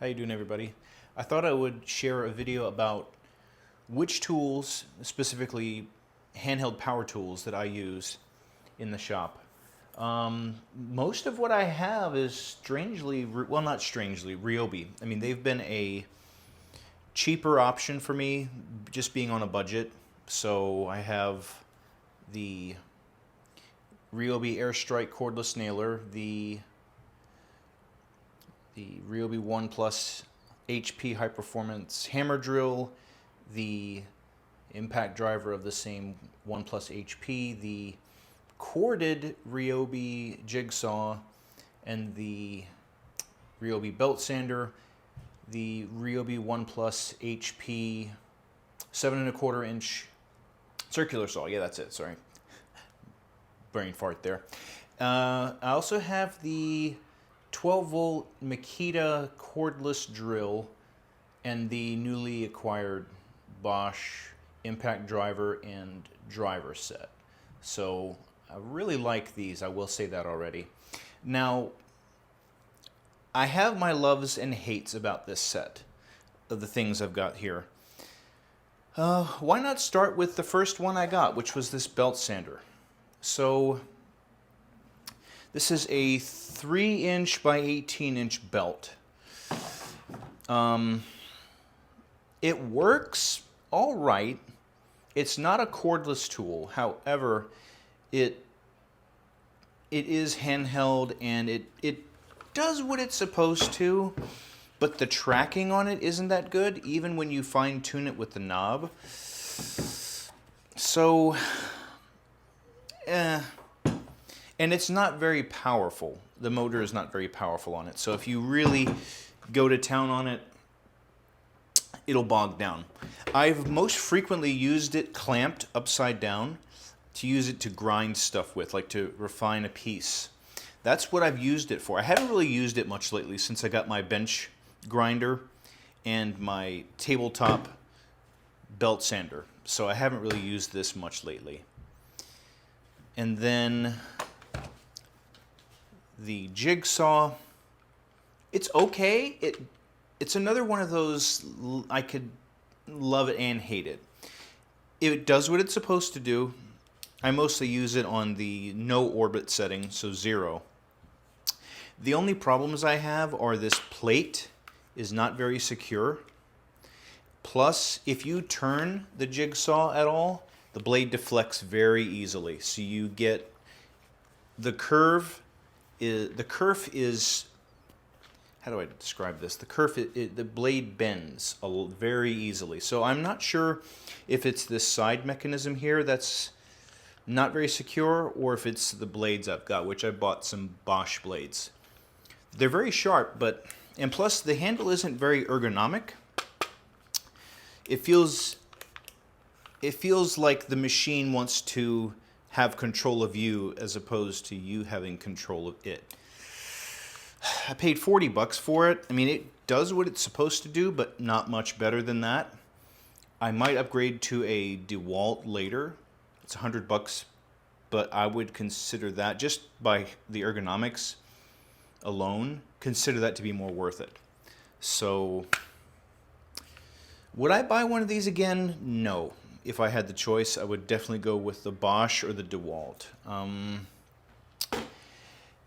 How you doing, everybody? I thought I would share a video about which tools, specifically handheld power tools, that I use in the shop. Most of what I have is strangely, well, not strangely, Ryobi. I mean, they've been a cheaper option for me, just being on a budget. So I have the Ryobi Airstrike cordless nailer, the Ryobi 1 Plus HP high performance hammer drill, the impact driver of the same 1 Plus HP, the corded Ryobi jigsaw, and the Ryobi belt sander, the Ryobi 1 Plus HP 7¼ inch circular saw. Yeah, that's it. Sorry. Brain fart there. I also have the 12-volt Makita cordless drill and the newly acquired Bosch impact driver and driver set. So I really like these, I will say that already. Now, I have my loves and hates about this set of the things I've got here. Why not start with the first one I got, which was this belt sander. So this is a 3-inch by 18-inch belt. It works all right. It's not a cordless tool. However, it is handheld and it does what it's supposed to, but the tracking on it isn't that good, even when you fine-tune it with the knob. So, and it's not very powerful. The motor is not very powerful on it. So if you really go to town on it, it'll bog down. I've most frequently used it clamped upside down to use it to grind stuff with, like to refine a piece. That's what I've used it for. I haven't really used it much lately since I got my bench grinder and my tabletop belt sander. So I haven't really used this much lately. And then the jigsaw, it's okay. It's another one of those I could love it and hate it. It does what it's supposed to do. I mostly use it on the no orbit setting, so 0. The only problems I have are this plate is not very secure. Plus, if you turn the jigsaw at all, the blade deflects very easily. So you get the curve is how do I describe this? The blade bends very easily. So I'm not sure if it's this side mechanism here that's not very secure, or if it's the blades I've got, which I bought some Bosch blades. They're very sharp, and plus the handle isn't very ergonomic. It feels like the machine wants to have control of you as opposed to you having control of it. I paid $40 for it. I mean, it does what it's supposed to do, but not much better than that. I might upgrade to a DeWalt later. It's $100, but I would consider that, just by the ergonomics alone, consider that to be more worth it. So, would I buy one of these again? No. If I had the choice, I would definitely go with the Bosch or the DeWalt.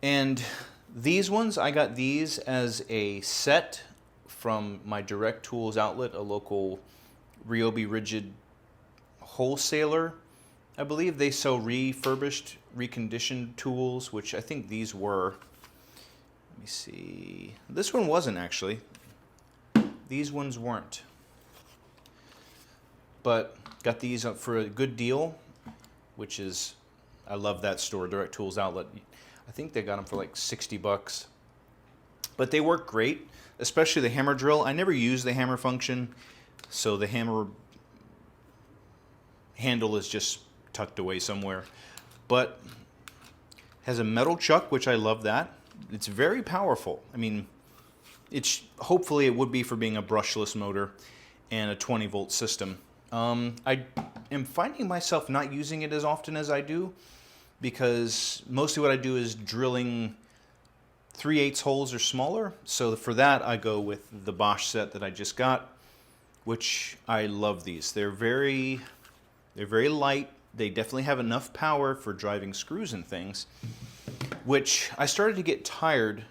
And these ones, I got these as a set from my Direct Tools outlet, a local Ryobi rigid wholesaler. I believe they sell refurbished, reconditioned tools, which I think these were. Let me see. This one wasn't, actually. These ones weren't. But got these up for a good deal, which is, I love that store, Direct Tools outlet. I think they got them for like $60. But they work great, especially the hammer drill. I never use the hammer function, so the hammer handle is just tucked away somewhere. But has a metal chuck, which I love that. It's very powerful. I mean, hopefully it would be for being a brushless motor and a 20-volt system. I am finding myself not using it as often as I do, because mostly what I do is drilling 3/8 holes or smaller. So for that, I go with the Bosch set that I just got, which I love these. They're very light. They definitely have enough power for driving screws and things, which I started to get tired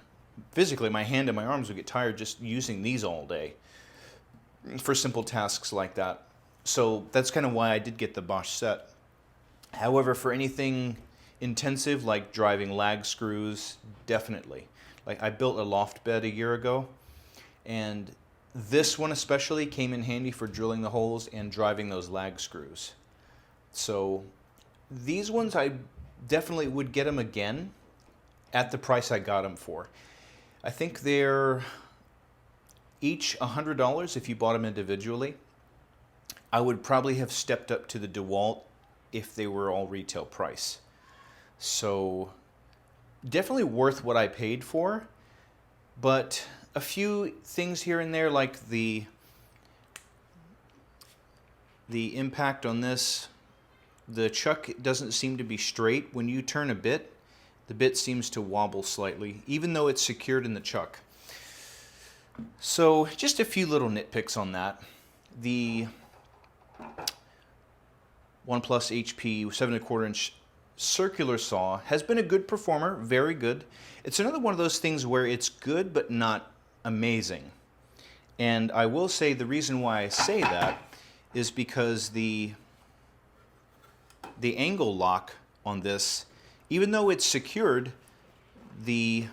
physically. My hand and my arms would get tired just using these all day for simple tasks like that. So that's kind of why I did get the Bosch set. However, for anything intensive like driving lag screws, definitely. Like I built a loft bed a year ago, and this one especially came in handy for drilling the holes and driving those lag screws. So these ones, I definitely would get them again at the price I got them for. I think they're each $100 if you bought them individually. I would probably have stepped up to the DeWalt if they were all retail price. So definitely worth what I paid for, but a few things here and there, like the impact on this, the chuck doesn't seem to be straight. When you turn a bit, the bit seems to wobble slightly, even though it's secured in the chuck. So just a few little nitpicks on that. The 1+ HP 7¼ inch circular saw has been a good performer, very good. It's another one of those things where it's good but not amazing. And I will say the reason why I say that is because the angle lock on this, even though it's secured, it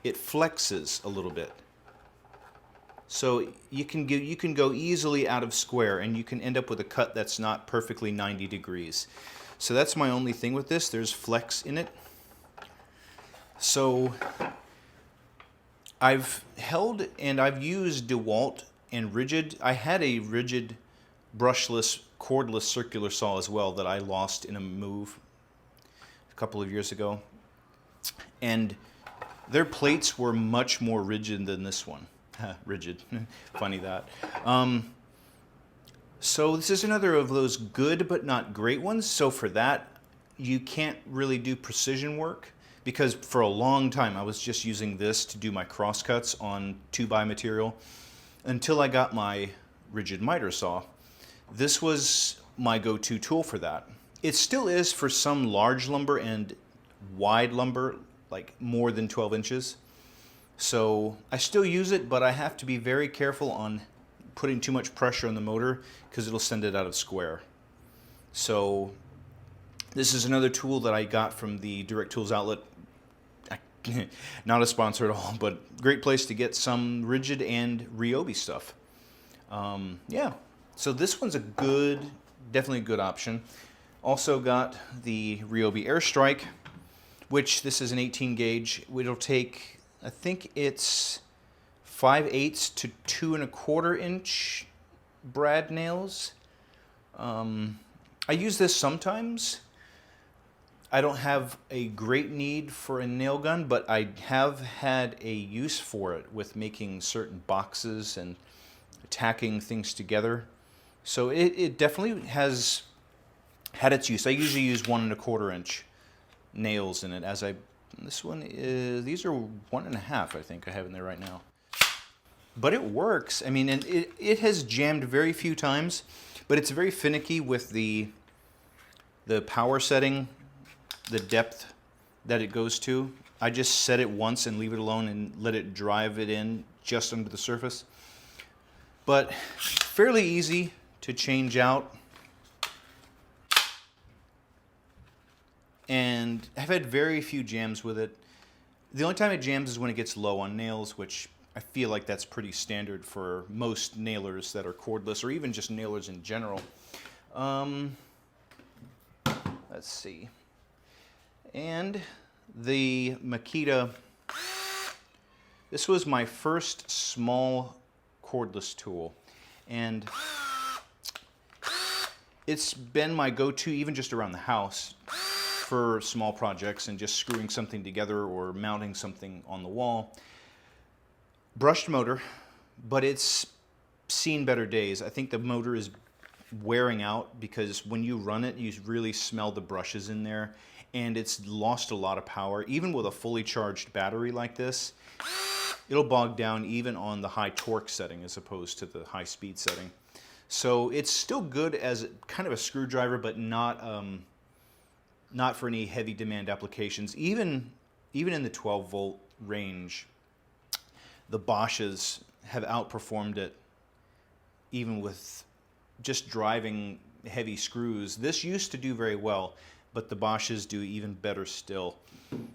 flexes a little bit. So you can go easily out of square, and you can end up with a cut that's not perfectly 90 degrees. So that's my only thing with this. There's flex in it. So I've held and I've used DeWalt and rigid. I had a rigid brushless cordless circular saw as well that I lost in a move a couple of years ago. And their plates were much more rigid than this one. Rigid. Funny that. So this is another of those good but not great ones. So for that, you can't really do precision work, because for a long time I was just using this to do my crosscuts on 2x material until I got my rigid miter saw. This was my go-to tool for that. It still is for some large lumber and wide lumber, like more than 12 inches. So I still use it, but I have to be very careful on putting too much pressure on the motor because it'll send it out of square. So this is another tool that I got from the Direct Tools outlet. Not a sponsor at all, but great place to get some rigid and Ryobi stuff. Yeah, so this one's definitely a good option. Also got the Ryobi Airstrike, which this is an 18 gauge. It'll take, I think it's 5/8 to 2¼ inch brad nails. I use this sometimes. I don't have a great need for a nail gun, but I have had a use for it with making certain boxes and tacking things together. So it definitely has had its use. I usually use 1¼ inch nails in it. These are 1.5, I think I have in there right now. But it works. I mean, and it has jammed very few times, but it's very finicky with the power setting, the depth that it goes to. I just set it once and leave it alone and let it drive it in just under the surface. But fairly easy to change out. And I've had very few jams with it. The only time it jams is when it gets low on nails, which I feel like that's pretty standard for most nailers that are cordless, or even just nailers in general. Let's see. And the Makita, this was my first small cordless tool, and it's been my go-to even just around the house for small projects and just screwing something together or mounting something on the wall. Brushed motor, but it's seen better days. I think the motor is wearing out because when you run it, you really smell the brushes in there, and it's lost a lot of power. Even with a fully charged battery like this, it'll bog down even on the high torque setting as opposed to the high speed setting. So it's still good as kind of a screwdriver, but not for any heavy demand applications. Even in the 12 volt range, the Bosches have outperformed it even with just driving heavy screws. This used to do very well, but the Bosches do even better still.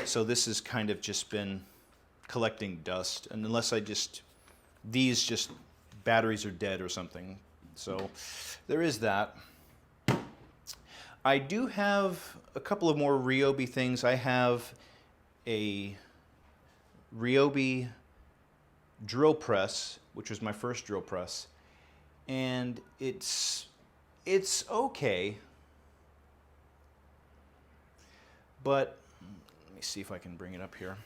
So this has kind of just been collecting dust, and unless these batteries are dead or something. So there is that. I do have a couple of more Ryobi things. I have a Ryobi drill press, which was my first drill press, and it's okay, but let me see if I can bring it up here.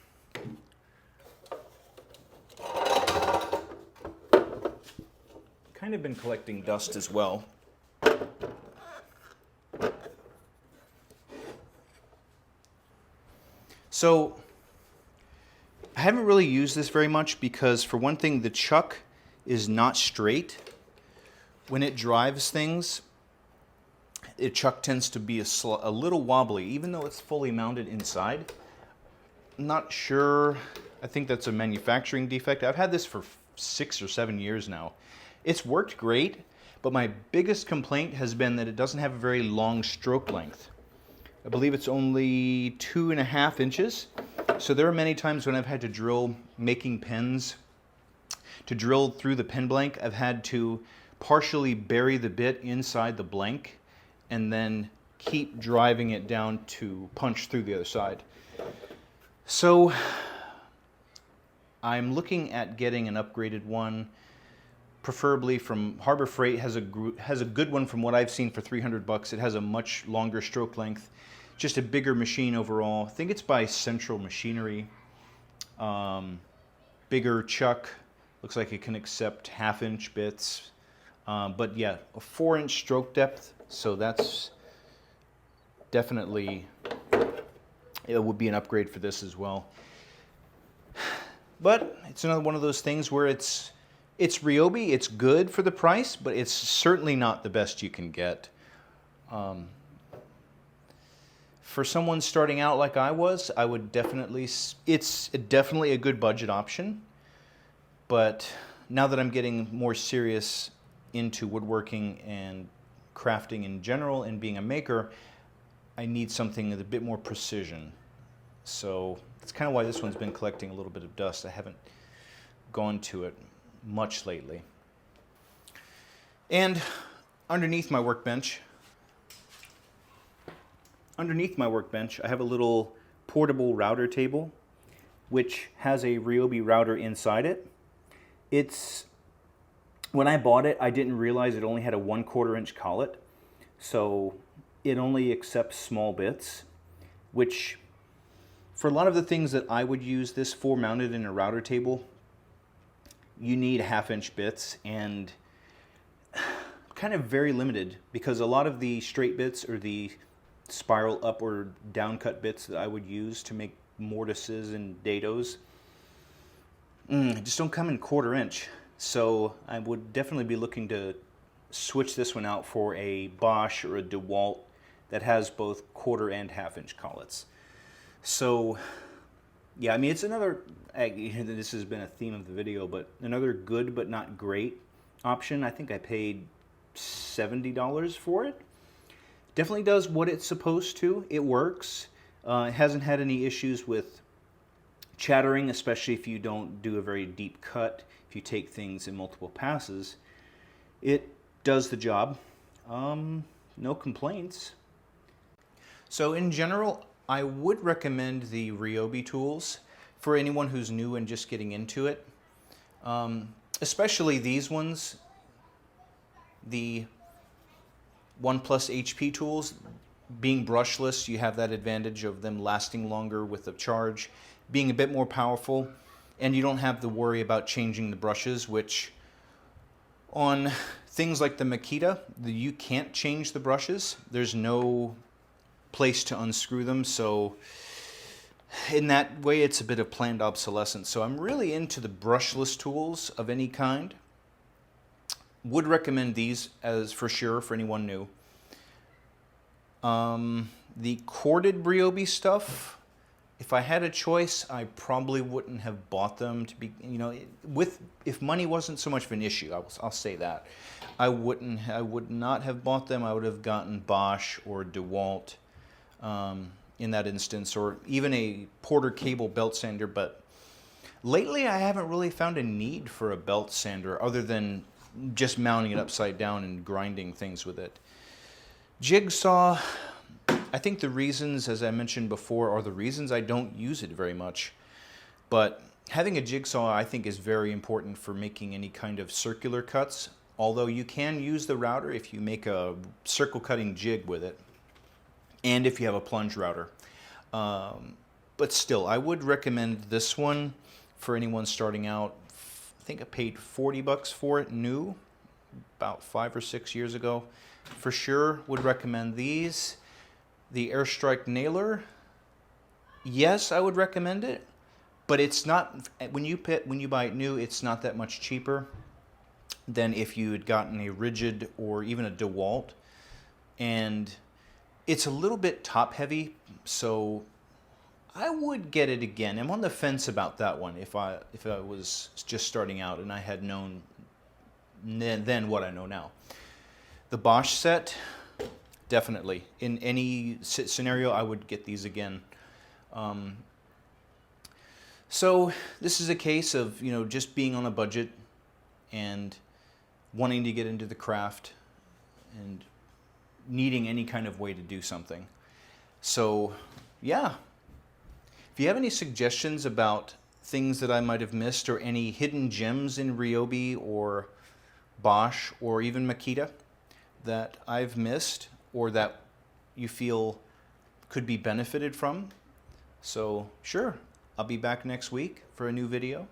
Kind of been collecting dust as well. So I haven't really used this very much because, for one thing, the chuck is not straight. When it drives things, the chuck tends to be a little wobbly, even though it's fully mounted inside. I'm not sure. I think that's a manufacturing defect. I've had this for 6 or 7 years now. It's worked great, but my biggest complaint has been that it doesn't have a very long stroke length. I believe it's only 2.5 inches. So there are many times when I've had to drill making pens. To drill through the pen blank, I've had to partially bury the bit inside the blank and then keep driving it down to punch through the other side. So I'm looking at getting an upgraded one, preferably from Harbor Freight. Has a good one from what I've seen for $300. It has a much longer stroke length, just a bigger machine overall. I think it's by Central Machinery. Bigger chuck. Looks like it can accept 1/2-inch bits. But yeah, a 4-inch stroke depth. So that's definitely, it would be an upgrade for this as well. But it's another one of those things where it's Ryobi. It's good for the price, but it's certainly not the best you can get. For someone starting out like I was, I would definitely, it's definitely a good budget option. But now that I'm getting more serious into woodworking and crafting in general and being a maker, I need something with a bit more precision. So that's kind of why this one's been collecting a little bit of dust. I haven't gone to it much lately. And underneath my workbench, I have a little portable router table, which has a Ryobi router inside it. When I bought it, I didn't realize it only had a 1/4 inch collet, so it only accepts small bits, which for a lot of the things that I would use this for mounted in a router table, you need 1/2-inch bits, and kind of very limited, because a lot of the straight bits or the spiral up or down cut bits that I would use to make mortises and dados just don't come in 1/4 inch. So I would definitely be looking to switch this one out for a Bosch or a DeWalt that has both 1/4 and 1/2-inch collets. So yeah, I mean, it's another, this has been a theme of the video, but another good but not great option. I think I paid $70 for it. Definitely does what it's supposed to. It works. It hasn't had any issues with chattering, especially if you don't do a very deep cut. If you take things in multiple passes, it does the job. No complaints. So in general, I would recommend the Ryobi tools for anyone who's new and just getting into it. Especially these ones, the 1+ HP tools. Being brushless, you have that advantage of them lasting longer with the charge, being a bit more powerful, and you don't have to worry about changing the brushes, which on things like the Makita, you can't change the brushes. There's no place to unscrew them, so in that way it's a bit of planned obsolescence. So I'm really into the brushless tools of any kind. Would recommend these as for sure for anyone new. The corded Ryobi stuff, if I had a choice, I probably wouldn't have bought them. To be, you know, if money wasn't so much of an issue, I'll say that. I would not have bought them. I would have gotten Bosch or DeWalt in that instance, or even a Porter cable belt sander. But lately, I haven't really found a need for a belt sander other than just mounting it upside down and grinding things with it. Jigsaw, I think the reasons, as I mentioned before, are the reasons I don't use it very much. But having a jigsaw, I think, is very important for making any kind of circular cuts. Although you can use the router if you make a circle cutting jig with it, and if you have a plunge router. But still, I would recommend this one for anyone starting out. I think I paid $40 for it new, about 5 or 6 years ago. For sure, would recommend these. The Airstrike Nailer, yes, I would recommend it, but it's not, when you buy it new, it's not that much cheaper than if you had gotten a rigid or even a DeWalt. And it's a little bit top heavy, so I would get it again. I'm on the fence about that one if I was just starting out and I had known then what I know now. The Bosch set, definitely. In any scenario, I would get these again. So this is a case of, you know, just being on a budget and wanting to get into the craft and needing any kind of way to do something. So, yeah. If you have any suggestions about things that I might have missed or any hidden gems in Ryobi or Bosch or even Makita that I've missed or that you feel could be benefited from, so sure, I'll be back next week for a new video.